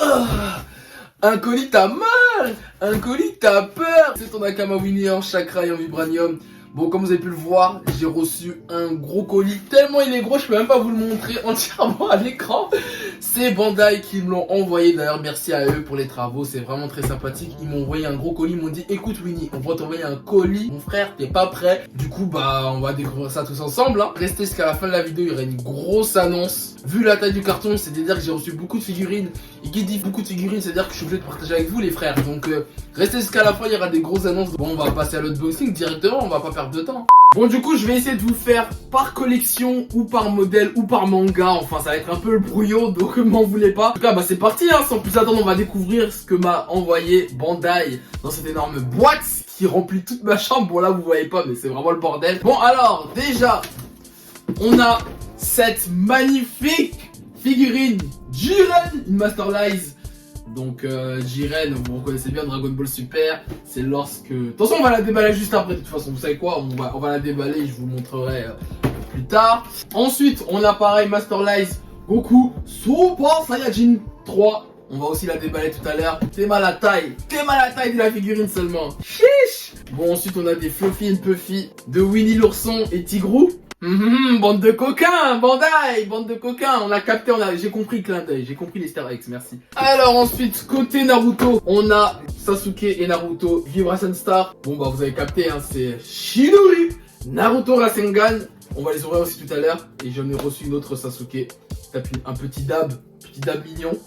Ah, un colis t'as mal, un colis t'as peur. C'est ton Nakama Winnie en chakra et en vibranium. Bon, comme vous avez pu le voir, j'ai reçu un gros colis. Tellement il est gros, je peux même pas vous le montrer entièrement à l'écran. C'est Bandai qui me l'ont envoyé. D'ailleurs, merci à eux pour les travaux. C'est vraiment très sympathique. Ils m'ont envoyé un gros colis. Ils m'ont dit, écoute Winnie, on va t'envoyer un colis. Mon frère, t'es pas prêt. Du coup, bah, on va découvrir ça tous ensemble. Hein. Restez jusqu'à la fin de la vidéo. Il y aura une grosse annonce. Vu la taille du carton, c'est-à-dire que j'ai reçu beaucoup de figurines. Et qui dit beaucoup de figurines, c'est-à-dire que je suis obligé de partager avec vous, les frères. Donc, restez jusqu'à la fin. Il y aura des grosses annonces. Bon, on va passer à l'unboxing directement. On va pas perdre de temps. Bon, du coup, je vais essayer de vous faire par collection ou par modèle ou par manga. Enfin, ça va être un peu le brouillon, donc m'en voulez pas. En tout cas, bah c'est parti, hein. Sans plus attendre, on va découvrir ce que m'a envoyé Bandai dans cette énorme boîte qui remplit toute ma chambre. Bon, là, vous voyez pas, mais c'est vraiment le bordel. Bon, alors, déjà, on a cette magnifique figurine Jiren, une Masterlize. Donc Jiren, vous reconnaissez bien Dragon Ball Super, c'est lorsque... Attention, on va la déballer juste après, de toute façon, vous savez quoi, on va la déballer, je vous montrerai plus tard. Ensuite, on a pareil Masterlize Goku Super Saiyajin 3. On va aussi la déballer tout à l'heure. T'es mal à taille de la figurine seulement. Chiche. Bon, ensuite on a des Fluffy and Puffy de Winnie l'ourson et Tigrou. Bande de coquins, Bandai, bande de coquins, on a capté, j'ai compris le clin d'œil, j'ai compris les Easter eggs, merci. Alors ensuite, côté Naruto, on a Sasuke et Naruto Vibration Star. Bon bah vous avez capté, hein, c'est Shidori, Naruto Rasengan. On va les ouvrir aussi tout à l'heure. Et j'en ai reçu une autre Sasuke. Tape un petit dab mignon.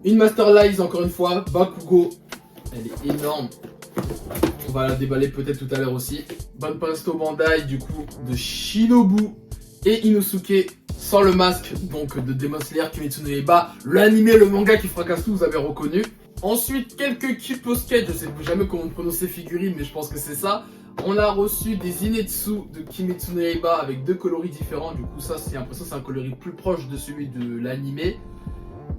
Une Masterlize encore une fois, Bakugo. Elle est énorme. On va la déballer peut-être tout à l'heure aussi. Bonne Presto Bandai du coup de Shinobu et Inosuke sans le masque donc de Demon Slayer Kimetsu no Yaiba, l'anime, le manga qui fracasse tout, vous avez reconnu. Ensuite quelques Kyuposket, je sais jamais comment prononcer figurines mais je pense que c'est ça. On a reçu des Inetsu de Kimetsu no Yaiba avec deux coloris différents, du coup ça c'est l'impression c'est un coloris plus proche de celui de l'anime.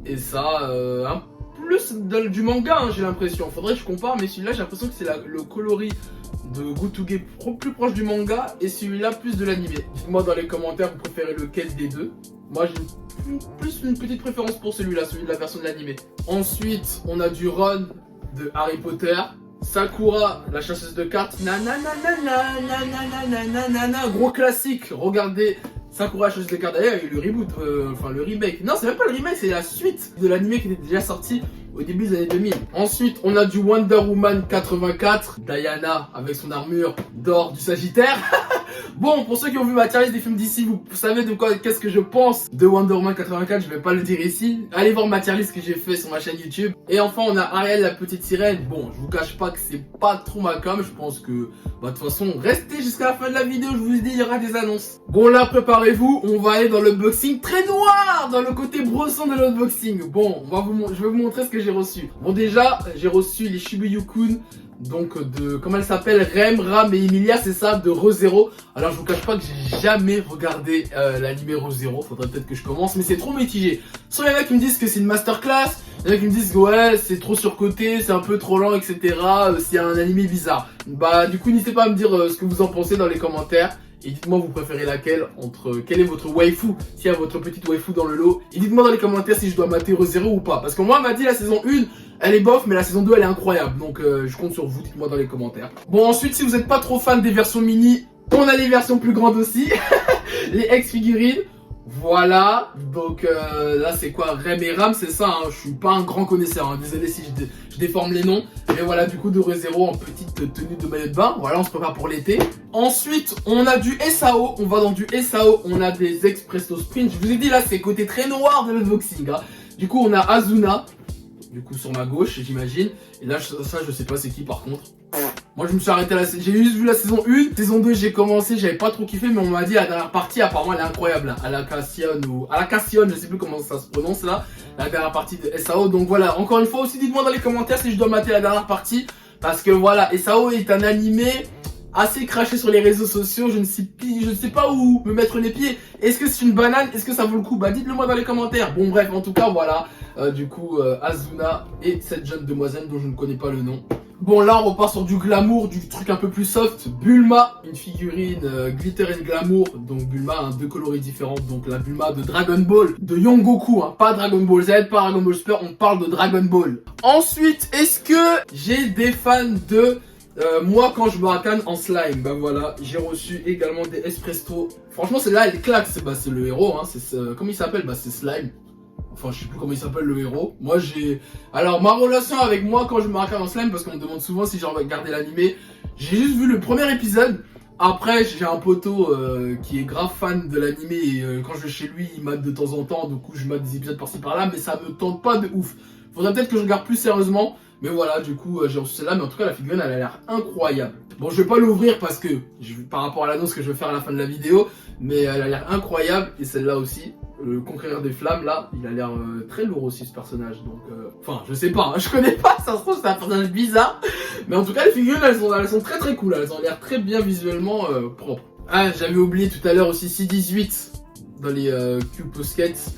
Et ça un plus du manga, hein, j'ai l'impression. Faudrait que je compare, mais celui-là, j'ai l'impression que c'est le coloris de Gutuge plus proche du manga et celui-là plus de l'anime. Dites-moi dans les commentaires, vous préférez lequel des deux. Moi, j'ai plus une petite préférence pour celui-là, celui de la version de l'anime. Ensuite, on a du Ron de Harry Potter. Sakura, la chasseuse de cartes. Gros classique, regardez. Sakura, chasseuse de cartes. D'ailleurs, il y a eu le reboot, enfin le remake. Non, c'est même pas le remake, c'est la suite de l'anime qui était déjà sorti au début des années 2000. Ensuite, on a du Wonder Woman 84. Diana avec son armure d'or du Sagittaire. Bon, pour ceux qui ont vu ma tier list des films d'ici, vous savez de quoi, qu'est-ce que je pense de Wonder Woman 84, je vais pas le dire ici. Allez voir ma tier list que j'ai fait sur ma chaîne YouTube. Et enfin, on a Ariel, la petite sirène. Bon, je vous cache pas que c'est pas trop ma com, je pense que, bah, de toute façon, restez jusqu'à la fin de la vidéo, je vous dis, il y aura des annonces. Bon, là, préparez-vous, on va aller dans l'unboxing très noir, dans le côté bresson de l'unboxing. Bon, je vais vous montrer ce que j'ai reçu. Bon, déjà, j'ai reçu les Shibuya-kun. Donc de, comment elle s'appelle, Rem, Ram et Emilia, c'est ça, de Re:Zero. Alors je vous cache pas que j'ai jamais regardé l'anime Re:Zero, faudrait peut-être que je commence, mais c'est trop mitigé. Soit il y en a qui me disent que c'est une masterclass, il y en a qui me disent que ouais, c'est trop surcoté, c'est un peu trop lent, etc. C'est un anime bizarre. Bah du coup n'hésitez pas à me dire ce que vous en pensez dans les commentaires. Et dites-moi vous préférez laquelle, entre quelle est votre waifu, s'il y a votre petite waifu dans le lot. Et dites-moi dans les commentaires si je dois mater Re:Zero ou pas. Parce que moi, on m'a dit la saison 1, elle est bof, mais la saison 2, elle est incroyable. Donc je compte sur vous, dites-moi dans les commentaires. Bon, ensuite, si vous n'êtes pas trop fan des versions mini, on a les versions plus grandes aussi. Les ex-figurines. Voilà, donc là c'est quoi, Rem et Ram, c'est ça, hein. Je suis pas un grand connaisseur, hein. Désolé si je déforme les noms. Mais voilà, du coup de Re:Zero en petite tenue de maillot de bain, voilà, on se prépare pour l'été. Ensuite, on a du SAO, on va dans du SAO, on a des Expresso Sprint. Je vous ai dit là, c'est côté très noir de l'unboxing, hein. Du coup on a Azuna, du coup sur ma gauche j'imagine. Et là ça je sais pas c'est qui par contre. Moi je me suis arrêté j'ai juste vu la saison 1, saison 2 j'ai commencé, j'avais pas trop kiffé mais on m'a dit la dernière partie apparemment elle est incroyable, à la Cassione, je sais plus comment ça se prononce là, la dernière partie de SAO. Donc voilà, encore une fois aussi dites-moi dans les commentaires si je dois mater la dernière partie, parce que voilà, SAO est un animé assez craché sur les réseaux sociaux, je ne sais pas où me mettre les pieds. Est-ce que c'est une banane, est-ce que ça vaut le coup? Bah dites-le moi dans les commentaires. Bon bref, en tout cas voilà, du coup Azuna et cette jeune demoiselle dont je ne connais pas le nom. Bon, là, on repart sur du glamour, du truc un peu plus soft. Bulma, une figurine glitter and glamour. Donc, Bulma, hein, 2 coloris différents. Donc, la Bulma de Dragon Ball, de Son Goku, hein, pas Dragon Ball Z, pas Dragon Ball Super, on parle de Dragon Ball. Ensuite, est-ce que j'ai des fans de moi quand je me racane en slime? Bah voilà, j'ai reçu également des Espresso. Franchement, celle-là, elle claque. C'est le héros, hein. Comment il s'appelle? Bah, c'est Slime. Enfin, je sais plus comment il s'appelle le héros. Moi, alors, ma relation avec moi quand je me racane en slime, parce qu'on me demande souvent si j'ai regardé l'animé, j'ai juste vu le premier épisode. Après, j'ai un poteau qui est grave fan de l'animé et quand je vais chez lui, il mate de temps en temps. Du coup, je mate des épisodes par-ci par-là, mais ça me tente pas de ouf. Faudrait peut-être que je regarde plus sérieusement. Mais voilà, du coup, j'ai reçu celle-là. Mais en tout cas, la figurine, elle a l'air incroyable. Bon, je vais pas l'ouvrir parce que, par rapport à l'annonce que je vais faire à la fin de la vidéo, mais elle a l'air incroyable. Et celle-là aussi, le Conquérant des Flammes, là, il a l'air très lourd aussi, ce personnage. Donc, enfin, je sais pas, hein, je connais pas, ça se trouve, c'est un personnage bizarre. Mais en tout cas, les figurines, elles sont très très cool. Elles ont l'air très bien visuellement propres. Ah, j'avais oublié tout à l'heure aussi C18 dans les Cube Pockets.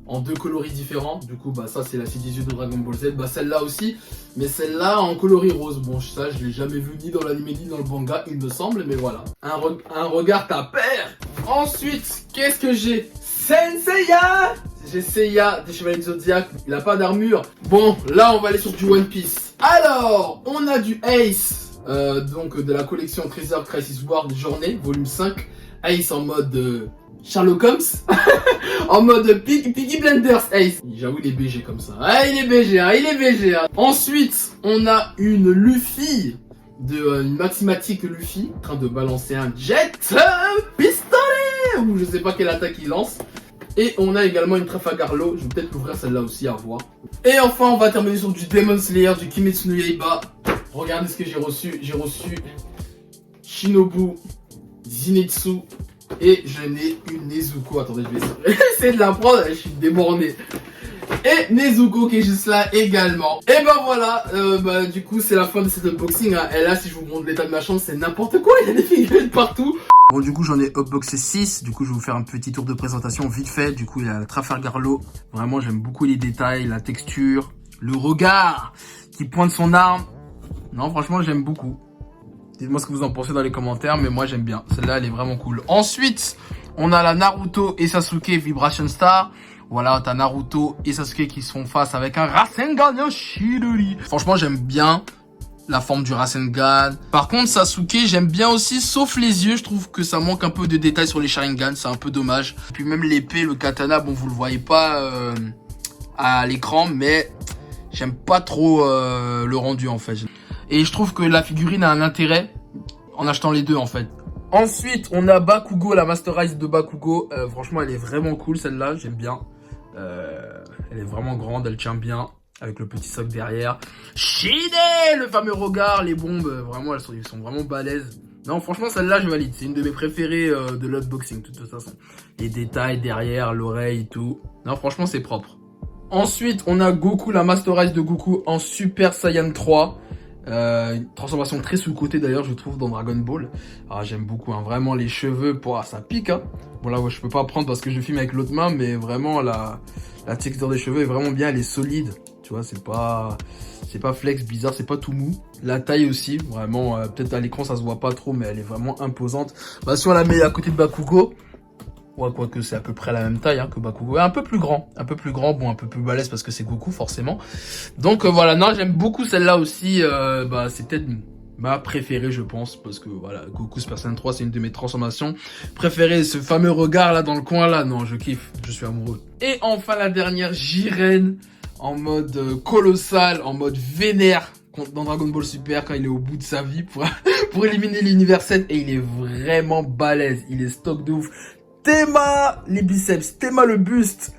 En 2 coloris différents, du coup bah ça c'est la C18 de Dragon Ball Z, bah celle-là aussi, mais celle-là en coloris rose, bon ça je l'ai jamais vu ni dans l'anime ni dans le manga il me semble, mais voilà, un regard ta paire. Ensuite, qu'est-ce que j'ai? Senseiya. J'ai Seiya des Chevaliers du Zodiac, il a pas d'armure. Bon, là on va aller sur du One Piece. Alors, on a du Ace, donc de la collection Treasure Crisis War Journée, volume 5, Ace en mode... Sherlock Holmes en mode Piggy Blinders. Hey, j'avoue il est BG comme ça. Ah, il est BG, hein, il est BG. Hein. Ensuite, on a une Luffy une Maximatique Luffy en train de balancer un jet pistolet ou je sais pas quelle attaque il lance. Et on a également une Trafalgar Law. Je vais peut-être l'ouvrir celle-là aussi à voir. Et enfin, on va terminer sur du Demon Slayer, du Kimetsu no Yaiba. Regardez ce que j'ai reçu. J'ai reçu Shinobu, Zenitsu. Et je n'ai une Nezuko. Attendez, je vais essayer de la prendre. Je suis déborné. Et Nezuko qui est juste là également. Et ben voilà. Du coup, c'est la fin de cet unboxing. Hein. Et là, si je vous montre l'état de ma chambre, c'est n'importe quoi. Il y a des figurines partout. Bon, du coup, j'en ai upboxé 6. Du coup, je vais vous faire un petit tour de présentation vite fait. Du coup, il y a la Trafalgar Law. Vraiment, j'aime beaucoup les détails, la texture, le regard qui pointe son arme. Non, franchement, j'aime beaucoup. Dites-moi ce que vous en pensez dans les commentaires, mais moi j'aime bien. Celle-là, elle est vraiment cool. Ensuite, on a la Naruto et Sasuke Vibration Star. Voilà, t'as Naruto et Sasuke qui se font face avec un Rasengan Yoshidori. Franchement, j'aime bien la forme du Rasengan. Par contre, Sasuke, j'aime bien aussi, sauf les yeux. Je trouve que ça manque un peu de détails sur les Sharingan. C'est un peu dommage. Puis même l'épée, le katana, bon, vous le voyez pas à l'écran, mais j'aime pas trop le rendu en fait. Et je trouve que la figurine a un intérêt en achetant les deux en fait. Ensuite, on a Bakugo, la Masterize de Bakugo. Franchement, elle est vraiment cool celle-là, j'aime bien. Elle est vraiment grande, elle tient bien. Avec le petit soc derrière. Shide, le fameux regard, les bombes. Vraiment, ils sont vraiment balèzes. Non, franchement, celle-là, je valide. C'est une de mes préférées de l'unboxing, de toute façon. Les détails derrière, l'oreille et tout. Non, franchement, c'est propre. Ensuite, on a Goku, la Masterize de Goku en Super Saiyan 3. Une transformation très sous-côté d'ailleurs je trouve dans Dragon Ball. Ah, j'aime beaucoup hein. Vraiment les cheveux, ça pique hein. Bon là ouais, je peux pas prendre parce que je filme avec l'autre main, mais vraiment la texture des cheveux est vraiment bien, elle est solide. Tu vois, c'est pas flex bizarre, c'est pas tout mou. La taille aussi, vraiment peut-être à l'écran ça se voit pas trop, mais elle est vraiment imposante. Bah si on la met à côté de Bakugo, ouais, quoique c'est à peu près la même taille hein, que Bakugo. Un peu plus grand, bon un peu plus balèze parce que c'est Goku forcément. Donc voilà, non j'aime beaucoup celle-là aussi, c'est peut-être ma préférée je pense, parce que voilà, Goku Super Saiyan 3 c'est une de mes transformations préférées, ce fameux regard là dans le coin là, non je kiffe, je suis amoureux. Et enfin la dernière, Jiren, en mode colossal, en mode vénère, dans Dragon Ball Super quand il est au bout de sa vie pour éliminer l'univers 7, et il est vraiment balèze, il est stock de ouf. Théma les biceps, Théma le buste,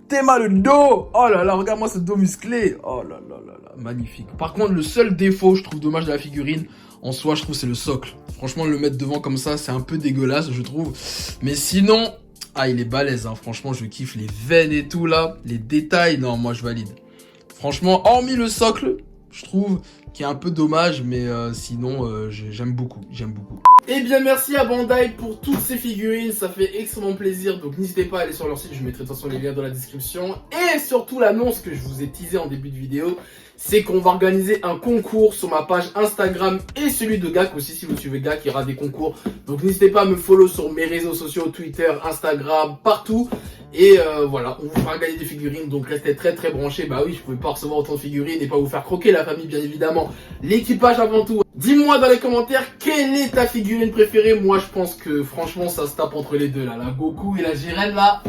Théma le dos. Oh là là, regarde-moi ce dos musclé. Oh là là là là, magnifique. Par contre, le seul défaut, je trouve dommage de la figurine, en soi, je trouve c'est le socle. Franchement, le mettre devant comme ça, c'est un peu dégueulasse, je trouve. Mais sinon, ah, il est balèze, hein. Franchement, je kiffe les veines et tout là, les détails. Non, moi, je valide. Franchement, hormis le socle, je trouve qui est un peu dommage, mais sinon, j'aime beaucoup, Et bien merci à Bandai pour toutes ces figurines, ça fait extrêmement plaisir. Donc n'hésitez pas à aller sur leur site, je mettrai de toute façon les liens dans la description. Et surtout l'annonce que je vous ai teasé en début de vidéo, c'est qu'on va organiser un concours sur ma page Instagram et celui de Gak aussi. Si vous suivez Gak, il y aura des concours. Donc n'hésitez pas à me follow sur mes réseaux sociaux, Twitter, Instagram, partout. Et voilà, on vous fera gagner des figurines, donc restez très branchés. Bah oui, je pouvais pas recevoir autant de figurines et pas vous faire croquer la famille, bien évidemment. L'équipage avant tout. Dis-moi dans les commentaires, quelle est ta figurine préférée? Moi, je pense que franchement, ça se tape entre les deux là. La Goku et la Jiren là.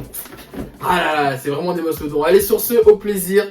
Ah là là, c'est vraiment des mastodons. Allez, sur ce, au plaisir.